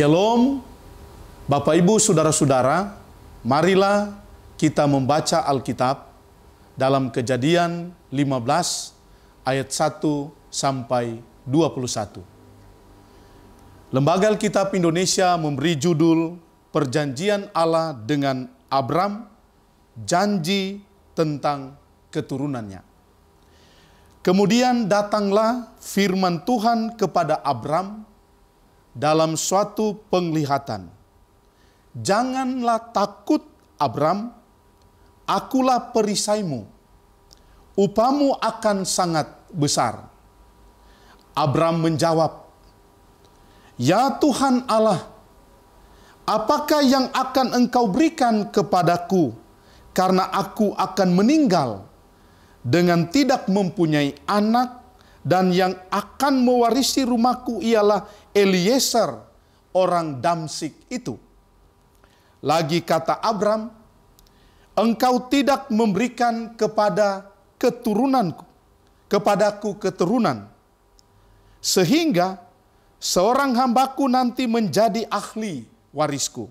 Shalom, Bapak Ibu, Saudara-saudara, marilah kita membaca Alkitab dalam Kejadian 15 ayat 1 sampai 21. Lembaga Alkitab Indonesia memberi judul Perjanjian Allah dengan Abram, janji tentang keturunannya. Kemudian datanglah firman Tuhan kepada Abram dalam suatu penglihatan. Janganlah takut, Abram, akulah perisaimu, upamu akan sangat besar. Abram menjawab, ya Tuhan Allah, apakah yang akan engkau berikan kepadaku karena aku akan meninggal dengan tidak mempunyai anak, dan yang akan mewarisi rumahku ialah Eliezer orang Damsyik itu. Lagi kata Abram, engkau tidak memberikan kepadaku keturunan, sehingga seorang hambaku nanti menjadi ahli warisku.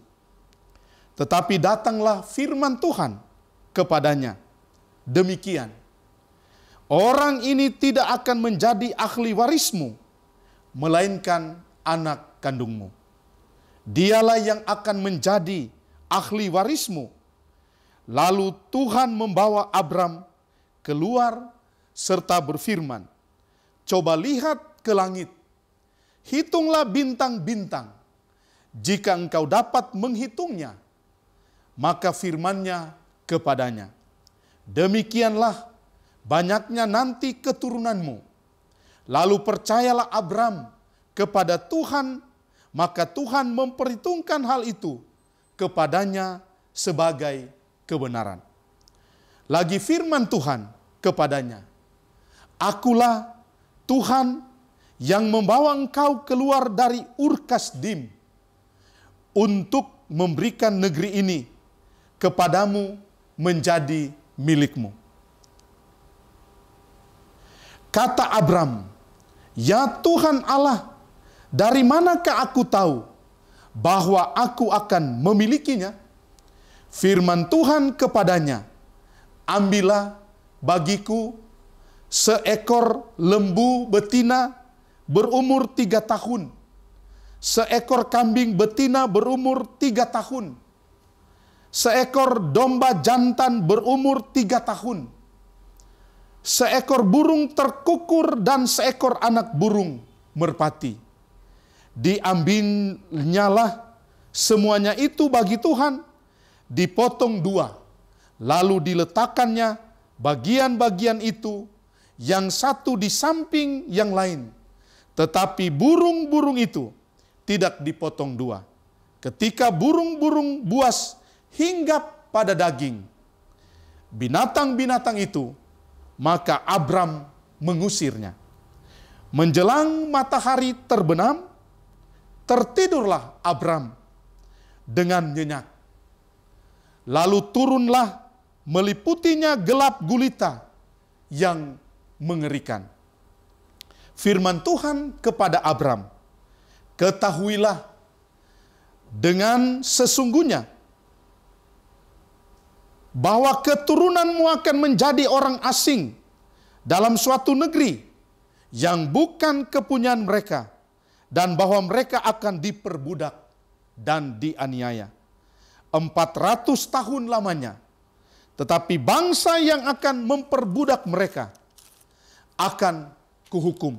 Tetapi datanglah firman Tuhan kepadanya, demikian, orang ini tidak akan menjadi ahli warismu, melainkan anak kandungmu. Dialah yang akan menjadi ahli warismu. Lalu Tuhan membawa Abram keluar serta berfirman, coba lihat ke langit, hitunglah bintang-bintang, jika engkau dapat menghitungnya. Maka firman-Nya kepadanya, demikianlah banyaknya nanti keturunanmu. Lalu percayalah Abram kepada Tuhan, maka Tuhan memperhitungkan hal itu kepadanya sebagai kebenaran. Lagi firman Tuhan kepadanya, akulah Tuhan yang membawa engkau keluar dari Ur Kasdim untuk memberikan negeri ini kepadamu menjadi milikmu. Kata Abram, ya Tuhan Allah, dari manakah aku tahu bahwa aku akan memilikinya? Firman Tuhan kepadanya, ambillah bagiku seekor lembu betina berumur 3 tahun, seekor kambing betina berumur 3 tahun, seekor domba jantan berumur 3 tahun, seekor burung terkukur dan seekor anak burung merpati. Diambilnyalah semuanya itu bagi Tuhan, dipotong 2, lalu diletakkannya bagian-bagian itu, yang satu di samping yang lain. Tetapi burung-burung itu tidak dipotong 2. Ketika burung-burung buas hinggap pada daging binatang-binatang itu, maka Abram mengusirnya. Menjelang matahari terbenam, tertidurlah Abram dengan nyenyak. Lalu turunlah meliputinya gelap gulita yang mengerikan. Firman Tuhan kepada Abram, ketahuilah dengan sesungguhnya bahwa keturunanmu akan menjadi orang asing dalam suatu negeri yang bukan kepunyaan mereka, dan bahwa mereka akan diperbudak dan dianiaya 400 tahun lamanya. Tetapi bangsa yang akan memperbudak mereka akan kuhukum,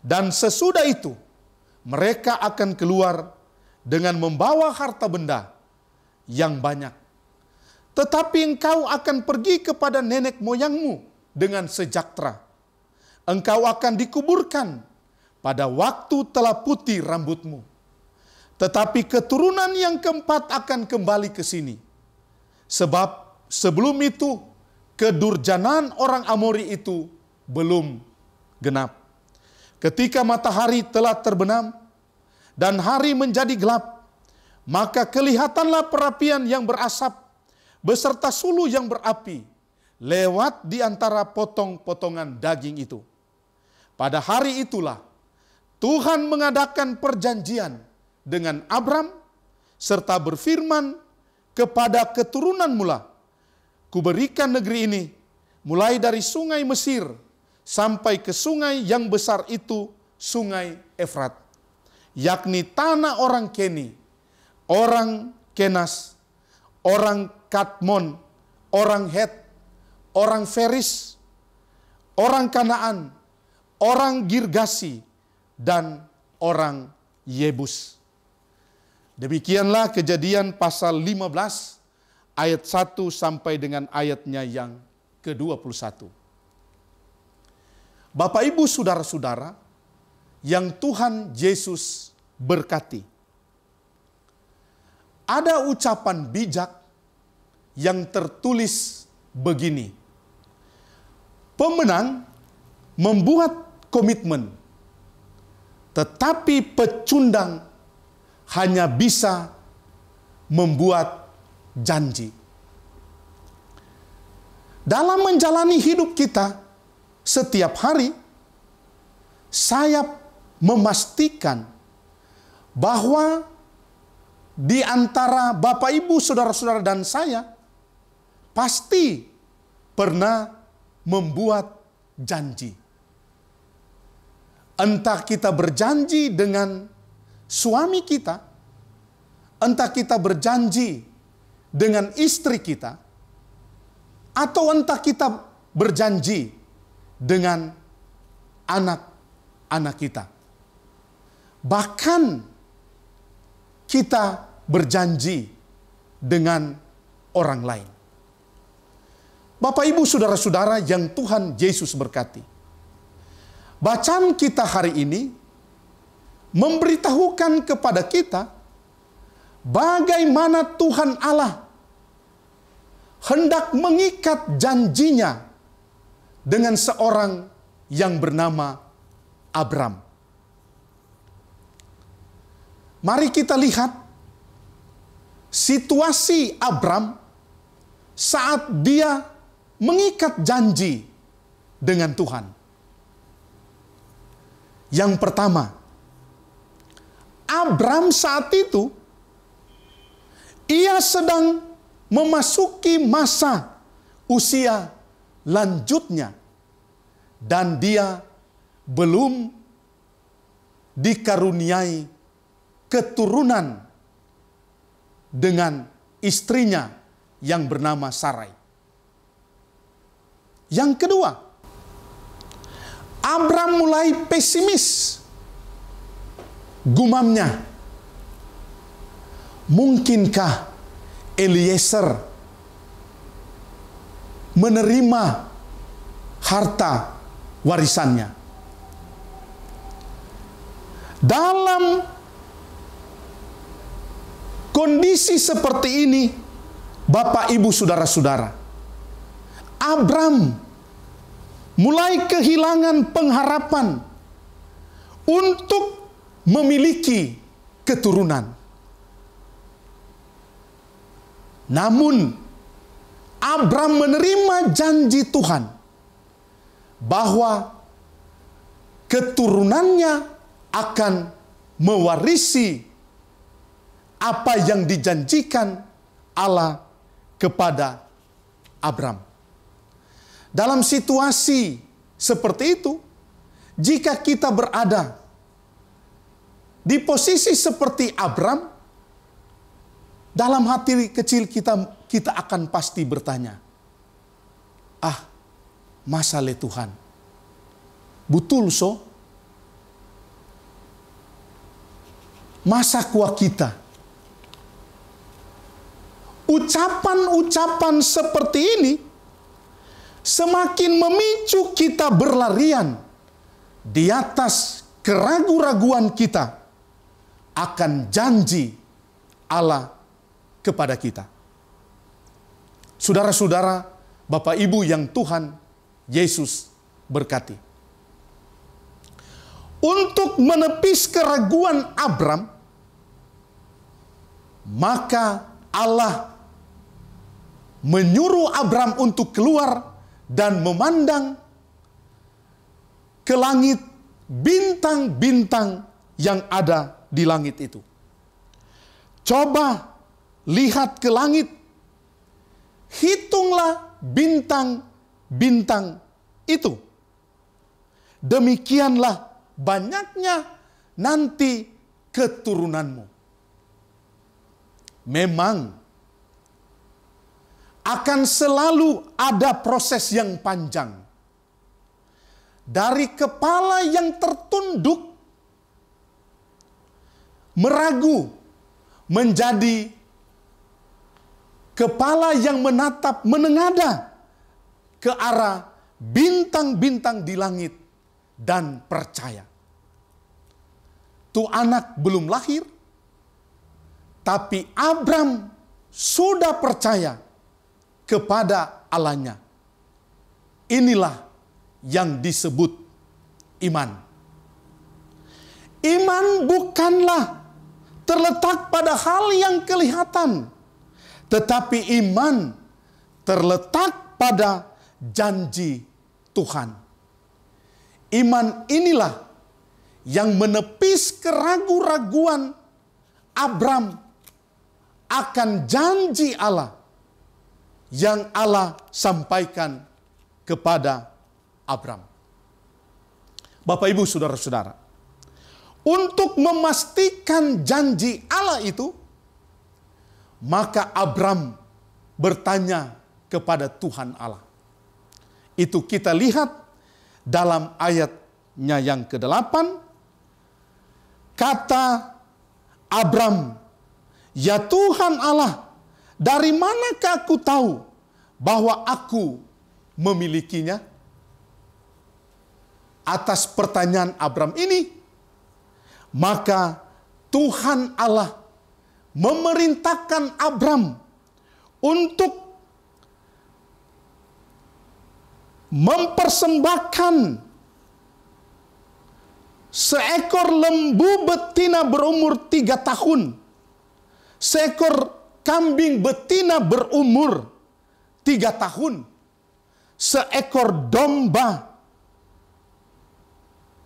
dan sesudah itu mereka akan keluar dengan membawa harta benda yang banyak. Tetapi engkau akan pergi kepada nenek moyangmu dengan sejahtera. Engkau akan dikuburkan pada waktu telah putih rambutmu. Tetapi keturunan yang keempat akan kembali ke sini. Sebab sebelum itu kedurjanaan orang Amori itu belum genap. Ketika matahari telah terbenam dan hari menjadi gelap, maka kelihatanlah perapian yang berasap beserta sulu yang berapi lewat di antara potong-potongan daging itu. Pada hari itulah Tuhan mengadakan perjanjian dengan Abram, serta berfirman kepada keturunan mula, kuberikan negeri ini, mulai dari sungai Mesir, sampai ke sungai yang besar itu, sungai Efrat, yakni tanah orang Keni, orang Kenas, orang Kadmon, orang Het, orang Feris, orang Kanaan, orang Girgasi, dan orang Yebus. Demikianlah Kejadian pasal 15 ayat 1 sampai dengan ayatnya yang ke-21. Bapak Ibu saudara-saudara yang Tuhan Yesus berkati. Ada ucapan bijak yang tertulis begini. Pemenang membuat komitmen, tetapi pecundang hanya bisa membuat janji. Dalam menjalani hidup kita setiap hari, saya memastikan bahwa di antara Bapak Ibu, saudara-saudara dan saya pasti pernah membuat janji. Entah kita berjanji dengan suami kita, entah kita berjanji dengan istri kita, atau entah kita berjanji dengan anak-anak kita. Bahkan kita berjanji dengan orang lain. Bapak Ibu saudara-saudara yang Tuhan Yesus berkati. Bacaan kita hari ini memberitahukan kepada kita bagaimana Tuhan Allah hendak mengikat janjinya dengan seorang yang bernama Abram. Mari kita lihat situasi Abram saat dia mengikat janji dengan Tuhan. Yang pertama, Abram saat itu, ia sedang memasuki masa usia lanjutnya. Dan dia belum dikaruniai keturunan dengan istrinya yang bernama Sarai. Yang kedua, Abram mulai pesimis. Gumamnya, mungkinkah Eliezer menerima harta warisannya? Dalam kondisi seperti ini, Bapak Ibu saudara-saudara, Abram mulai kehilangan pengharapan untuk memiliki keturunan. Namun, Abram menerima janji Tuhan bahwa keturunannya akan mewarisi apa yang dijanjikan Allah kepada Abram. Dalam situasi seperti itu, jika kita berada di posisi seperti Abram, dalam hati kecil kita akan pasti bertanya, masa le Tuhan, betul so? Masa kuah kita? Ucapan-ucapan seperti ini semakin memicu kita berlarian di atas keraguan-raguan kita akan janji Allah kepada kita. Saudara-saudara, Bapak Ibu yang Tuhan Yesus berkati. Untuk menepis keraguan Abram, maka Allah menyuruh Abram untuk keluar dan memandang ke langit bintang-bintang yang ada di langit itu. coba lihat ke langit, hitunglah bintang-bintang itu. Demikianlah banyaknya nanti keturunanmu. Memang akan selalu ada proses yang panjang. Dari kepala yang tertunduk, meragu, menjadi kepala yang menatap, menengadah ke arah bintang-bintang di langit dan percaya. Tuh anak belum lahir, tapi Abram sudah percaya kepada Allahnya. Inilah yang disebut iman. Iman bukanlah terletak pada hal yang kelihatan, tetapi iman terletak pada janji Tuhan. Iman inilah yang menepis keraguan-raguan Abram akan janji Allah yang Allah sampaikan kepada Abram. Bapak, Ibu, saudara-saudara, untuk memastikan janji Allah itu, maka Abram bertanya kepada Tuhan Allah. Itu kita lihat dalam ayatnya yang ke-8. Kata Abram, "Ya Tuhan Allah, dari manakah aku tahu bahwa aku memilikinya?" Atas pertanyaan Abram ini, maka Tuhan Allah memerintahkan Abram untuk mempersembahkan seekor lembu betina berumur 3 tahun, seekor kambing betina berumur 3 tahun, seekor domba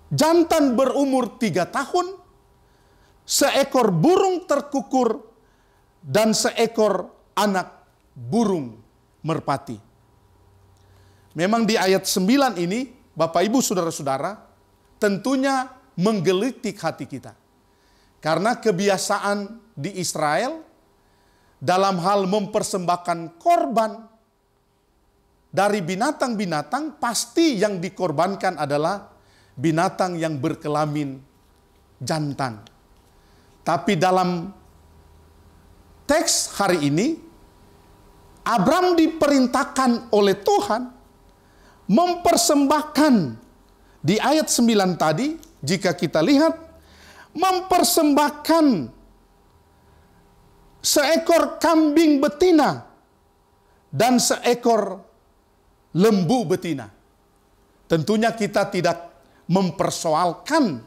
jantan berumur 3 tahun, seekor burung terkukur, dan seekor anak burung merpati. Memang di ayat 9 ini, Bapak, Ibu, saudara-saudara, tentunya menggelitik hati kita. Karena kebiasaan di Israel dalam hal mempersembahkan korban dari binatang-binatang, pasti yang dikorbankan adalah binatang yang berkelamin jantan. Tapi dalam teks hari ini, Abram diperintahkan oleh Tuhan mempersembahkan, di ayat 9 tadi, jika kita lihat, mempersembahkan seekor kambing betina dan seekor lembu betina. Tentunya kita tidak mempersoalkan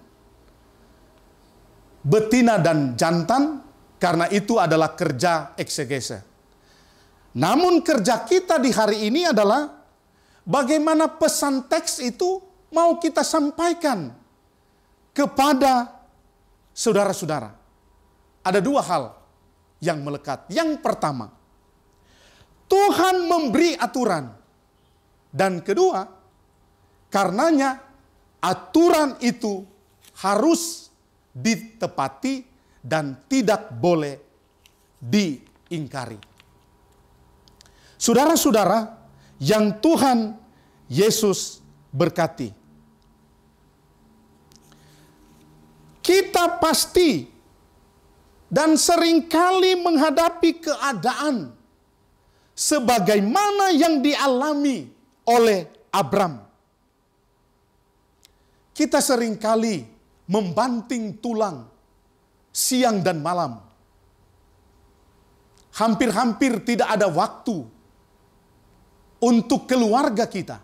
betina dan jantan, karena itu adalah kerja eksegese. Namun kerja kita di hari ini adalah bagaimana pesan teks itu mau kita sampaikan kepada saudara-saudara. Ada 2 hal yang melekat. Yang pertama, Tuhan memberi aturan. Dan kedua, karenanya aturan itu harus ditepati dan tidak boleh diingkari. Saudara-saudara yang Tuhan Yesus berkati, kita pasti dan seringkali menghadapi keadaan sebagaimana yang dialami oleh Abram. Kita seringkali membanting tulang siang dan malam. Hampir-hampir tidak ada waktu untuk keluarga kita.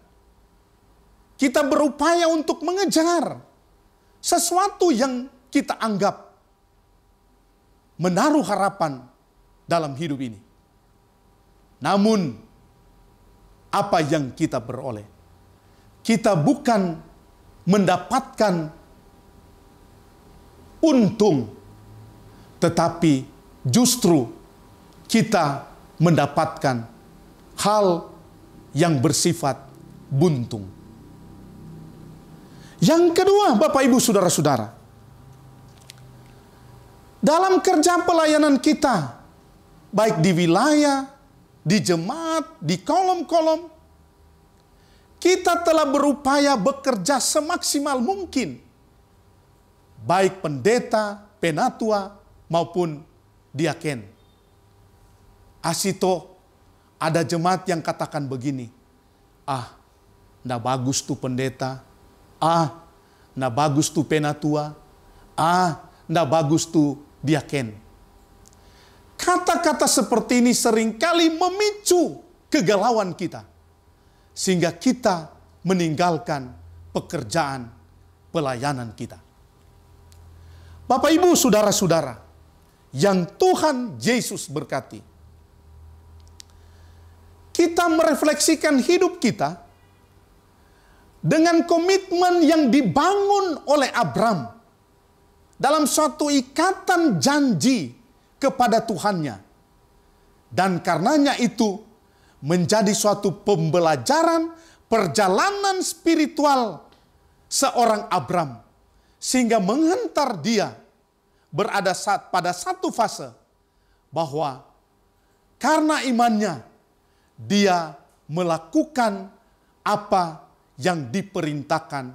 Kita berupaya untuk mengejar sesuatu yang kita anggap menaruh harapan dalam hidup ini. Namun, apa yang kita peroleh? Kita bukan mendapatkan untung, tetapi justru kita mendapatkan hal yang bersifat buntung. Yang kedua, Bapak Ibu Saudara-saudara, dalam kerja pelayanan kita, baik di wilayah, di jemaat, di kolom-kolom, kita telah berupaya bekerja semaksimal mungkin, baik pendeta, penatua, maupun diaken. Asito, ada jemaat yang katakan begini, nggak bagus tuh pendeta, nggak bagus tuh penatua, nggak bagus tuh diaken. Kata-kata seperti ini seringkali memicu kegalauan kita, sehingga kita meninggalkan pekerjaan pelayanan kita. Bapak Ibu Saudara-saudara, yang Tuhan Yesus berkati, kita merefleksikan hidup kita dengan komitmen yang dibangun oleh Abram dalam suatu ikatan janji kepada Tuhannya. Dan karenanya itu menjadi suatu pembelajaran perjalanan spiritual seorang Abram, sehingga menghantar dia berada pada satu fase bahwa karena imannya dia melakukan apa yang diperintahkan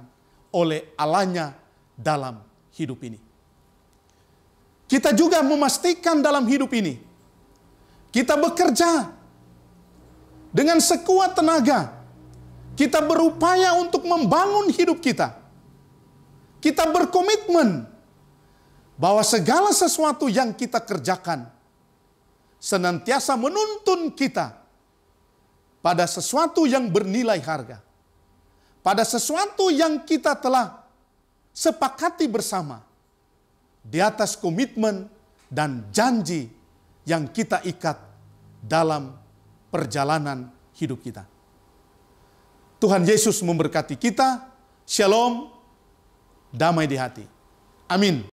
oleh Allahnya dalam hidup ini. Kita juga memastikan dalam hidup ini, kita bekerja dengan sekuat tenaga. Kita berupaya untuk membangun hidup kita. Kita berkomitmen bahwa segala sesuatu yang kita kerjakan senantiasa menuntun kita pada sesuatu yang bernilai harga, pada sesuatu yang kita telah sepakati bersama di atas komitmen dan janji yang kita ikat dalam perjalanan hidup kita. Tuhan Yesus memberkati kita. Shalom, damai di hati. Amin.